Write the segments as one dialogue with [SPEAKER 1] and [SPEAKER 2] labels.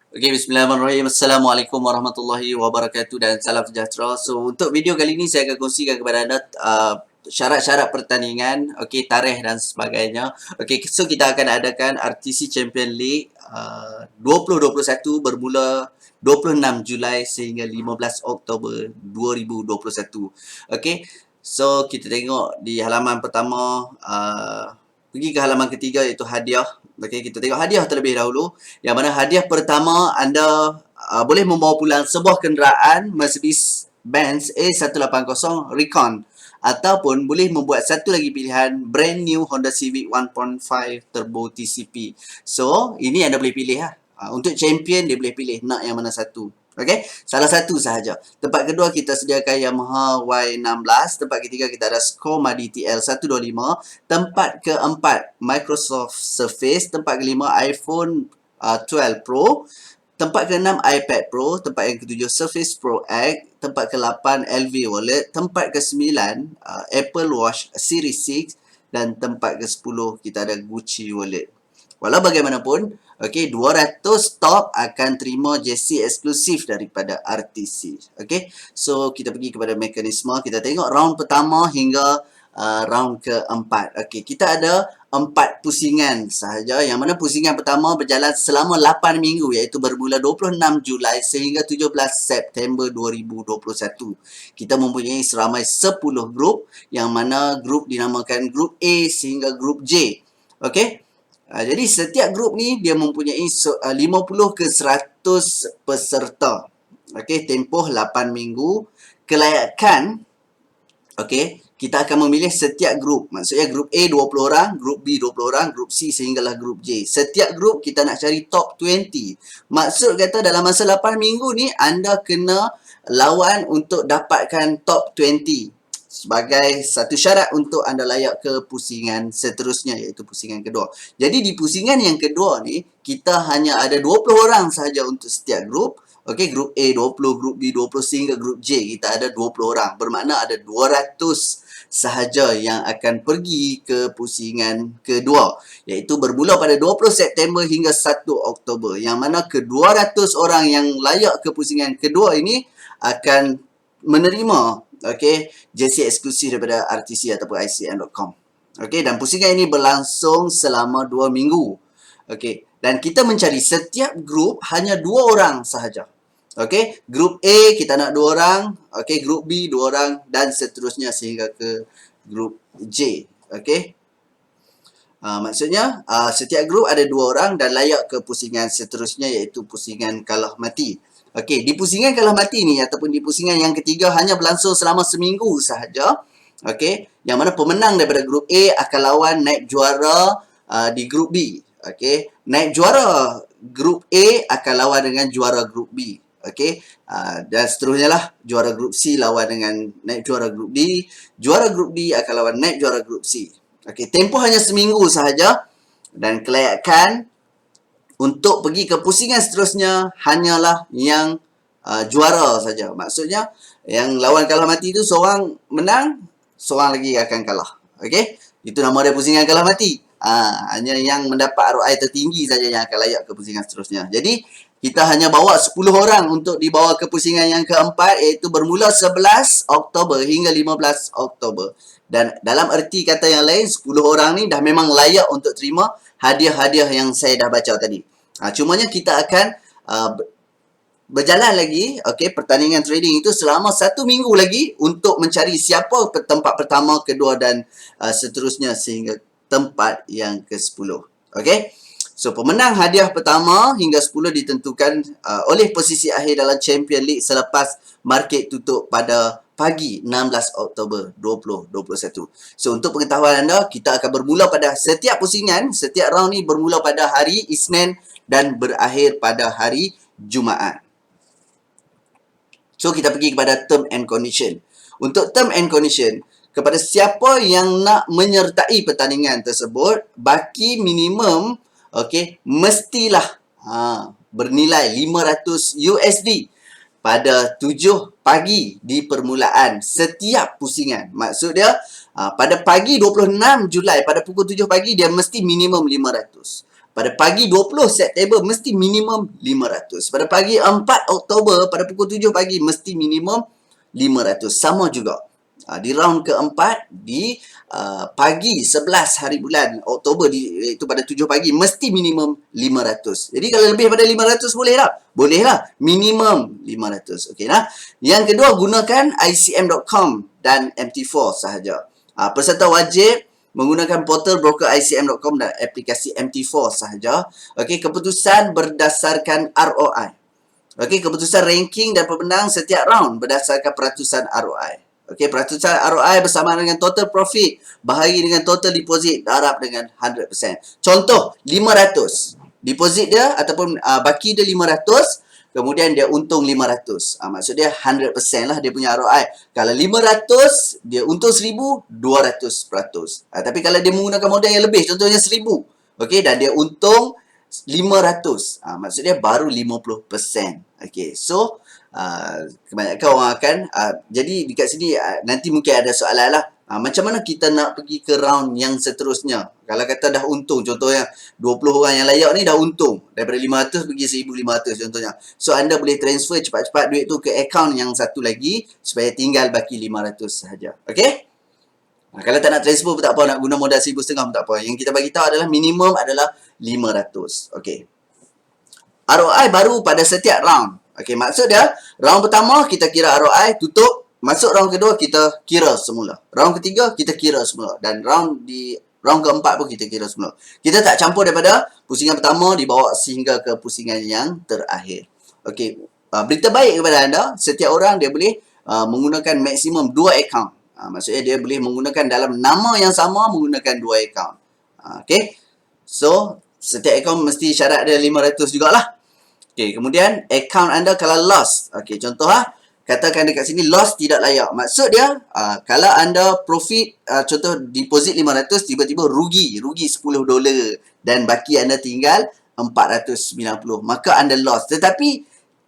[SPEAKER 1] Okey, bismillahirrahmanirrahim. Assalamualaikum warahmatullahi wabarakatuh dan salam sejahtera. So, untuk video kali ini saya akan kongsikan kepada anda syarat-syarat pertandingan, okey, tarikh dan sebagainya. Okey, so kita akan adakan RTC Champion League 2021 bermula 26 Julai sehingga 15 Oktober 2021. Okey, so kita tengok di halaman pertama, pergi ke halaman ketiga iaitu hadiah. Okey, kita tengok hadiah terlebih dahulu. Yang mana hadiah pertama anda boleh membawa pulang sebuah kenderaan Mercedes-Benz A180 Recon ataupun boleh membuat satu lagi pilihan brand new Honda Civic 1.5 Turbo TCP. So, ini anda boleh pilih lah. Untuk champion dia boleh pilih nak yang mana satu. Okey, salah satu sahaja. Tempat kedua kita sediakan Yamaha Y16. Tempat ketiga kita ada Skomadi TL125. Tempat keempat Microsoft Surface. Tempat kelima iPhone 12 Pro. Tempat keenam iPad Pro. Tempat yang ketujuh Surface Pro X. Tempat ke-8 LV Wallet. Tempat ke-9 Apple Watch Series 6. Dan tempat ke-10 kita ada Gucci Wallet. Walau bagaimanapun, okey, 200 top akan terima jersey eksklusif daripada RTC. Okey, so kita pergi kepada mekanisme. Kita tengok round pertama hingga round keempat. Okey, kita ada 4 pusingan sahaja. Yang mana pusingan pertama berjalan selama 8 minggu iaitu bermula 26 Julai sehingga 17 September 2021. Kita mempunyai seramai 10 grup yang mana grup dinamakan grup A sehingga grup J. Okey. Jadi setiap grup ni dia mempunyai 50 ke 100 peserta. Okey, tempoh 8 minggu. Kelayakan, okey, kita akan memilih setiap grup. Maksudnya grup A 20 orang, grup B 20 orang, grup C sehinggalah grup J. Setiap grup kita nak cari top 20. Maksud kata dalam masa 8 minggu ni anda kena lawan untuk dapatkan top 20. Sebagai satu syarat untuk anda layak ke pusingan seterusnya iaitu pusingan kedua. Jadi di pusingan yang kedua ni kita hanya ada 20 orang sahaja untuk setiap grup. Okey, grup A 20, grup B 20 sehingga grup J kita ada 20 orang. Bermakna ada 200 sahaja yang akan pergi ke pusingan kedua iaitu bermula pada 20 September hingga 1 Oktober. Yang mana ke-200 orang yang layak ke pusingan kedua ini akan menerima jersey eksklusif daripada RTC ataupun ICM.com. Okey, dan pusingan ini berlangsung selama 2 minggu. Okey, dan kita mencari setiap grup hanya 2 orang sahaja. Okey, grup A kita nak 2 orang, okey, grup B 2 orang dan seterusnya sehingga ke grup J. Okey. Maksudnya setiap grup ada 2 orang dan layak ke pusingan seterusnya iaitu pusingan kalah mati. Okey, di pusingan kalah mati ni ataupun di pusingan yang ketiga hanya berlangsung selama seminggu sahaja. Okey, yang mana pemenang daripada grup A akan lawan naib juara di grup B. Okey, naib juara grup A akan lawan dengan juara grup B. Okey, dan seterusnya lah juara grup C lawan dengan naib juara grup D. Juara grup D akan lawan naib juara grup C. Okey, tempoh hanya seminggu sahaja dan kelayakan untuk pergi ke pusingan seterusnya hanyalah yang juara saja. Maksudnya yang lawan kalah mati itu seorang menang, seorang lagi akan kalah. Okey? Itu nama dia pusingan kalah mati. Hanya yang mendapat ROI tertinggi saja yang akan layak ke pusingan seterusnya. Jadi kita hanya bawa 10 orang untuk dibawa ke pusingan yang keempat iaitu bermula 11 Oktober hingga 15 Oktober. Dan dalam erti kata yang lain 10 orang ni dah memang layak untuk terima hadiah-hadiah yang saya dah baca tadi. Cumanya kita akan berjalan lagi, okey, pertandingan trading itu selama 1 minggu lagi untuk mencari siapa tempat pertama, kedua dan seterusnya sehingga tempat yang ke-10. Okey. So, pemenang hadiah pertama hingga 10 ditentukan oleh posisi akhir dalam Champion League selepas market tutup pada pagi 16 Oktober 2021. So, untuk pengetahuan anda, kita akan bermula pada setiap pusingan, setiap round ni bermula pada hari Isnin dan berakhir pada hari Jumaat. So, kita pergi kepada term and condition. Untuk term and condition, kepada siapa yang nak menyertai pertandingan tersebut, baki minimum mestilah bernilai 500 USD pada 7 pagi di permulaan setiap pusingan. Maksud dia pada pagi 26 Julai pada pukul 7 pagi dia mesti minimum 500. pada pagi 20 September mesti minimum 500. Pada pagi 4 Oktober pada pukul 7 pagi mesti minimum 500. Sama juga. Di round keempat di pagi 11 hari bulan Oktober itu pada 7 pagi mesti minimum 500. Jadi kalau lebih pada 500 boleh tak? Boleh lah. Minimum 500. Okey nah. Yang kedua gunakan icm.com dan MT4 sahaja. Peserta wajib menggunakan portal broker icm.com dan aplikasi MT4 sahaja. Okey, keputusan berdasarkan ROI. Okey, keputusan ranking dan pemenang setiap round berdasarkan peratusan ROI. Okey, peratusan ROI bersama dengan total profit bahagi dengan total deposit darab dengan 100%. Contoh 500. Deposit dia ataupun baki dia 500, kemudian dia untung 500. Maksudnya 100% lah dia punya ROI. Kalau 500, dia untung 1000, 200%. Tapi kalau dia menggunakan modal yang lebih, contohnya 1000. Okey, dan dia untung 500. Maksudnya baru 50%. Okey, so kebanyakan orang akan jadi dekat sini nanti mungkin ada soalan lah. Macam mana kita nak pergi ke round yang seterusnya? Kalau kata dah untung, contohnya 20 orang yang layak ni dah untung. Daripada 500 pergi 1500 contohnya. So, anda boleh transfer cepat-cepat duit tu ke akaun yang satu lagi supaya tinggal baki 500 sahaja. Okay? Kalau tak nak transfer pun tak apa, nak guna modal 1,500 pun tak apa. Yang kita bagi tahu adalah minimum adalah 500. Okay. ROI baru pada setiap round. Okey, maksud dia, round pertama kita kira ROI, tutup. Masuk round kedua, kita kira semula. Round ketiga, kita kira semula. Dan round keempat pun kita kira semula. Kita tak campur daripada pusingan pertama dibawa sehingga ke pusingan yang terakhir. Okey, berita baik kepada anda, setiap orang dia boleh menggunakan maksimum 2 akaun. Maksudnya dia boleh menggunakan dalam nama yang sama, menggunakan 2 akaun. Okey, so setiap akaun mesti syarat dia 500 jugalah. Okey, kemudian akaun anda kalau lost. Okey, contoh katakan dekat sini lost tidak layak. Maksud dia kalau anda profit contoh deposit 500 tiba-tiba rugi $10 dan baki anda tinggal 490. Maka anda lost. Tetapi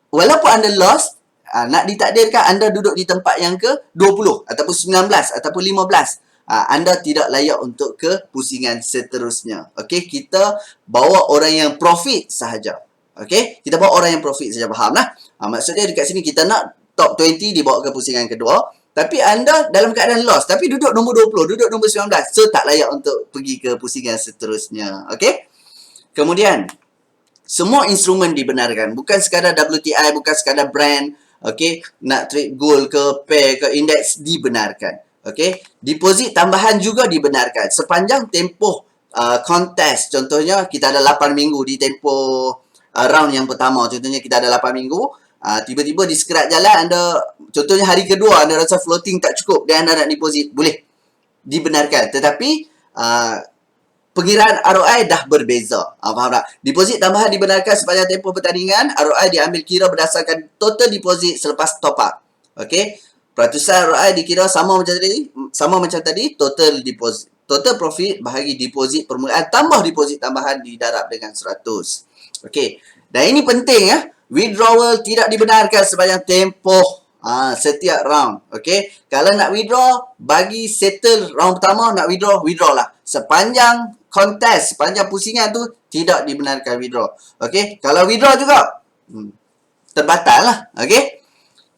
[SPEAKER 1] walaupun anda lost, nak ditakdirkan anda duduk di tempat yang ke 20 ataupun 19 ataupun 15. Anda tidak layak untuk ke pusingan seterusnya. Okey, kita bawa orang yang profit sahaja. Okey, kita bawa orang yang profit saja, faham lah. Maksudnya dekat sini kita nak top 20 dibawa ke pusingan kedua, tapi anda dalam keadaan loss, tapi duduk nombor 20, duduk nombor 19, so tak layak untuk pergi ke pusingan seterusnya. Okey. Kemudian semua instrumen dibenarkan, bukan sekadar WTI, bukan sekadar brand. Okey, nak trade gold ke pair ke index dibenarkan. Okey, deposit tambahan juga dibenarkan sepanjang tempoh kontes. Contohnya kita ada 8 minggu di tempoh round yang pertama. Contohnya kita ada 8 minggu. Tiba-tiba di sekerat jalan anda, contohnya hari kedua anda rasa floating tak cukup dan anda nak deposit, boleh dibenarkan. Tetapi pengiraan ROI dah berbeza. Faham tak? Deposit tambahan dibenarkan sepanjang tempoh pertandingan. ROI diambil kira berdasarkan total deposit selepas top up. Okey. Peratusan ROI dikira sama macam tadi, total deposit, total profit bahagi deposit permulaan tambah deposit tambahan didarab dengan 100. Okey. Dan ini penting ya. Withdrawal tidak dibenarkan sepanjang tempoh setiap round. Okey. Kalau nak withdraw, bagi settle round pertama nak withdraw lah. Sepanjang kontes, sepanjang pusingan tu tidak dibenarkan withdraw. Okey. Kalau withdraw juga terbatal lah. Okey.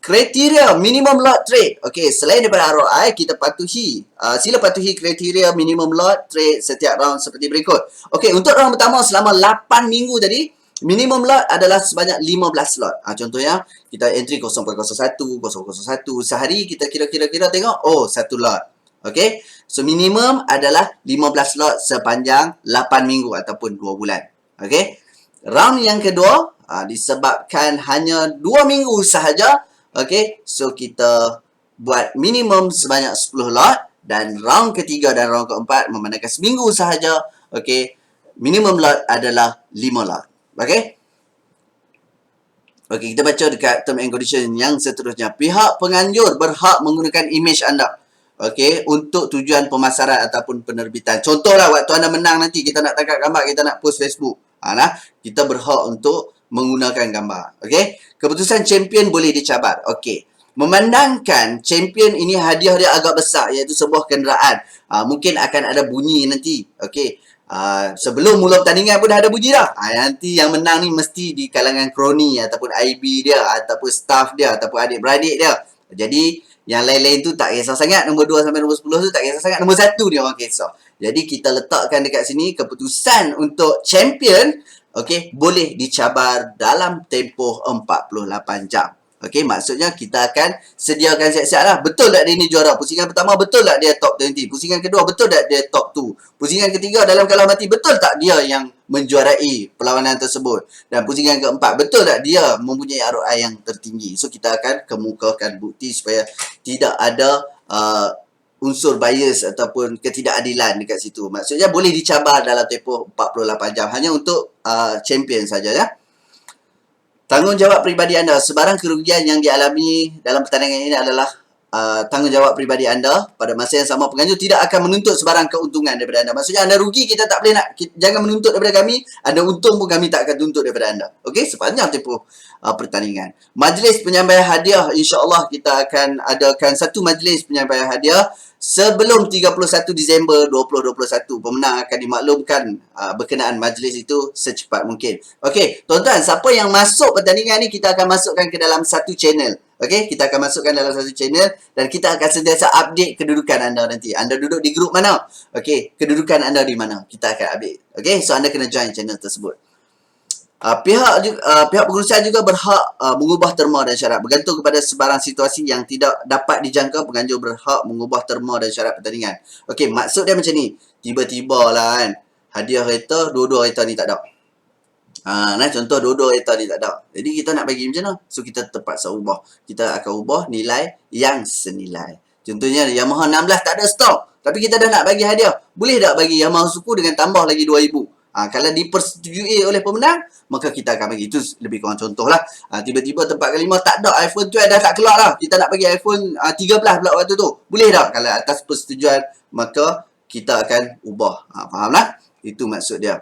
[SPEAKER 1] Kriteria minimum lot trade. Okey, selain daripada ROI, kita patuhi. Sila patuhi kriteria minimum lot trade setiap round seperti berikut. Okey, untuk round pertama selama 8 minggu tadi, minimum lot adalah sebanyak 15 lot. Contohnya, kita entry 0401, 001. Sehari kita kira-kira tengok, oh, 1 lot. Okey, so minimum adalah 15 lot sepanjang 8 minggu ataupun 2 bulan. Okey, round yang kedua, disebabkan hanya 2 minggu sahaja. Okey, so kita buat minimum sebanyak 10 lot dan round ketiga dan round keempat memandangkan seminggu sahaja. Okey, minimum lot adalah 5 lot. Okey. Okey, kita baca dekat term and condition yang seterusnya. Pihak penganjur berhak menggunakan imej anda. Okey, untuk tujuan pemasaran ataupun penerbitan. Contohlah waktu anda menang nanti kita nak tangkap gambar, kita nak post Facebook. Kita berhak untuk menggunakan gambar. Okey. Keputusan champion boleh dicabar. Okey. Memandangkan champion ini hadiah dia agak besar, iaitu sebuah kenderaan. Mungkin akan ada bunyi nanti. Okey. Sebelum mula pertandingan pun dah ada bunyi dah. Nanti yang menang ni mesti di kalangan kroni ataupun IB dia, ataupun staff dia, ataupun adik-beradik dia. Jadi yang lain-lain tu tak kisah sangat. Nombor 2 sampai nombor 10 tu tak kisah sangat. Nombor 1 dia orang kisah. Jadi kita letakkan dekat sini keputusan untuk champion, okey, boleh dicabar dalam tempoh 48 jam. Okey, maksudnya kita akan sediakan siap-siap lah. Betul tak dia ni juara? Pusingan pertama, betul tak dia top 20? Pusingan kedua, betul tak dia top 2? Pusingan ketiga dalam kalah mati, betul tak dia yang menjuarai perlawanan tersebut? Dan pusingan keempat, betul tak dia mempunyai ROI yang tertinggi? So, kita akan kemukakan bukti supaya tidak ada unsur bias ataupun ketidakadilan dekat situ. Maksudnya boleh dicabar dalam tempoh 48 jam. Hanya untuk champion saja ya. Tanggungjawab peribadi anda. Sebarang kerugian yang dialami dalam pertandingan ini adalah tanggungjawab peribadi anda. Pada masa yang sama, penganjur tidak akan menuntut sebarang keuntungan daripada anda. Maksudnya anda rugi, kita tak boleh nak, jangan menuntut daripada kami. Anda untung pun kami tak akan tuntut daripada anda. Okey, sepanjang tempoh pertandingan. Majlis penyampaian hadiah, insya-Allah kita akan adakan satu majlis penyampaian hadiah sebelum 31 Disember 2021. Pemenang akan dimaklumkan berkenaan majlis itu secepat mungkin. Okey, tuan-tuan, siapa yang masuk pertandingan ni kita akan masukkan ke dalam satu channel. Okey, kita akan masukkan dalam satu channel dan kita akan sentiasa update kedudukan anda nanti. Anda duduk di grup mana? Okey, kedudukan anda di mana? Kita akan update. Okey, so anda kena join channel tersebut. Pihak pengurusan juga berhak mengubah terma dan syarat. Bergantung kepada sebarang situasi yang tidak dapat dijangka, penganjur berhak mengubah terma dan syarat pertandingan. Okey, maksud dia macam ni. Tiba-tiba lah kan, hadiah kereta, dua-dua kereta ni tak ada. Contoh dua-dua kereta ni tak ada. Jadi kita nak bagi macam mana? So kita terpaksa ubah. Kita akan ubah nilai yang senilai. Contohnya Yamaha 16 tak ada stok. Tapi kita dah nak bagi hadiah. Boleh tak bagi Yamaha Suku dengan tambah lagi 2,000? Kalau dipersetujui oleh pemenang, maka kita akan bagi. Itu lebih kurang contoh lah. Tiba-tiba tempat kelima tak ada iPhone 12 dah tak keluar lah. Kita nak bagi iPhone 13 pula waktu tu. Boleh tak? Kalau atas persetujuan, maka kita akan ubah. Faham lah? Itu maksud dia.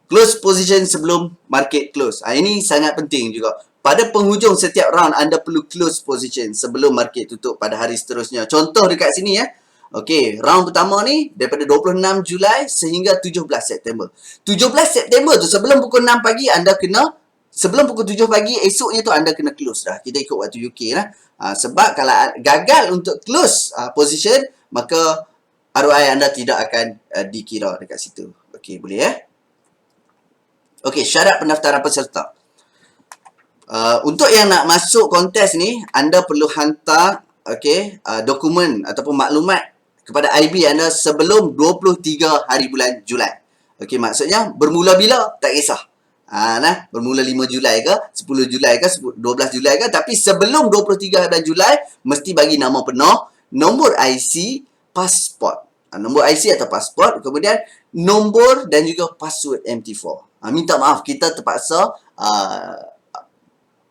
[SPEAKER 1] Close position sebelum market close. Ini sangat penting juga. Pada penghujung setiap round, anda perlu close position sebelum market tutup pada hari seterusnya. Contoh dekat sini ya. Okey, round pertama ni daripada 26 Julai sehingga 17 September. 17 September tu sebelum pukul 6 pagi anda kena, sebelum pukul 7 pagi esoknya tu anda kena close dah. Kita ikut waktu UK lah. Sebab kalau gagal untuk close position, maka ROI anda tidak akan dikira dekat situ. Okey, boleh ya? Okey, syarat pendaftaran peserta. Untuk yang nak masuk kontes ni, anda perlu hantar dokumen ataupun maklumat kepada IB anda sebelum 23 hari bulan Julai. Okey, maksudnya bermula bila? Tak kisah. Bermula 5 Julai ke, 10 Julai ke, 12 Julai ke, tapi sebelum 23 bulan Julai mesti bagi nama penuh, nombor IC, pasport. Nombor IC atau pasport, kemudian nombor dan juga password MT4. Minta maaf, kita terpaksa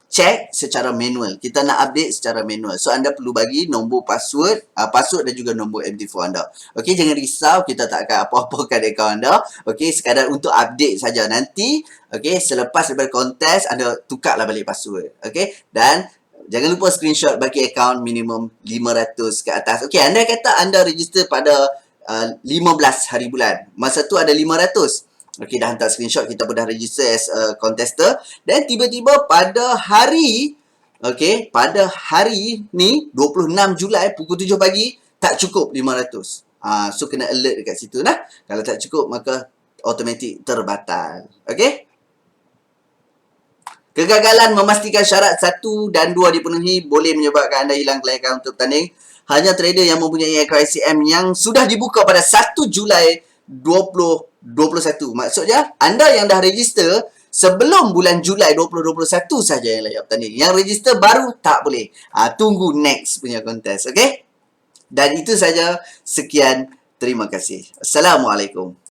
[SPEAKER 1] check secara manual. Kita nak update secara manual. So, anda perlu bagi nombor password dan juga nombor MT4 anda. Okey, jangan risau. Kita tak akan apa-apakan akaun anda. Okey, sekadar untuk update saja. Nanti, okey, selepas daripada kontes, anda tukarlah balik password. Okey, dan jangan lupa screenshot bagi akaun minimum 500 ke atas. Okey, anda kata anda register pada 15 hari bulan. Masa tu ada 500. Okey, dah hantar screenshot, kita pun dah register as a contester. Dan tiba-tiba pada hari, okey, pada hari ni, 26 Julai, pukul 7 pagi, tak cukup 500. So, kena alert dekat situ lah. Kalau tak cukup, maka automatik terbatal. Okey? Kegagalan memastikan syarat 1 dan 2 dipenuhi boleh menyebabkan anda hilang kelayakan untuk bertanding. Hanya trader yang mempunyai akaun ICM yang sudah dibuka pada 1 Julai 2021. Maksudnya, anda yang dah register sebelum bulan Julai 2021 saja yang layak bertanding. Yang register baru tak boleh. Tunggu next punya kontes. Okey? Dan itu saja. Sekian. Terima kasih. Assalamualaikum.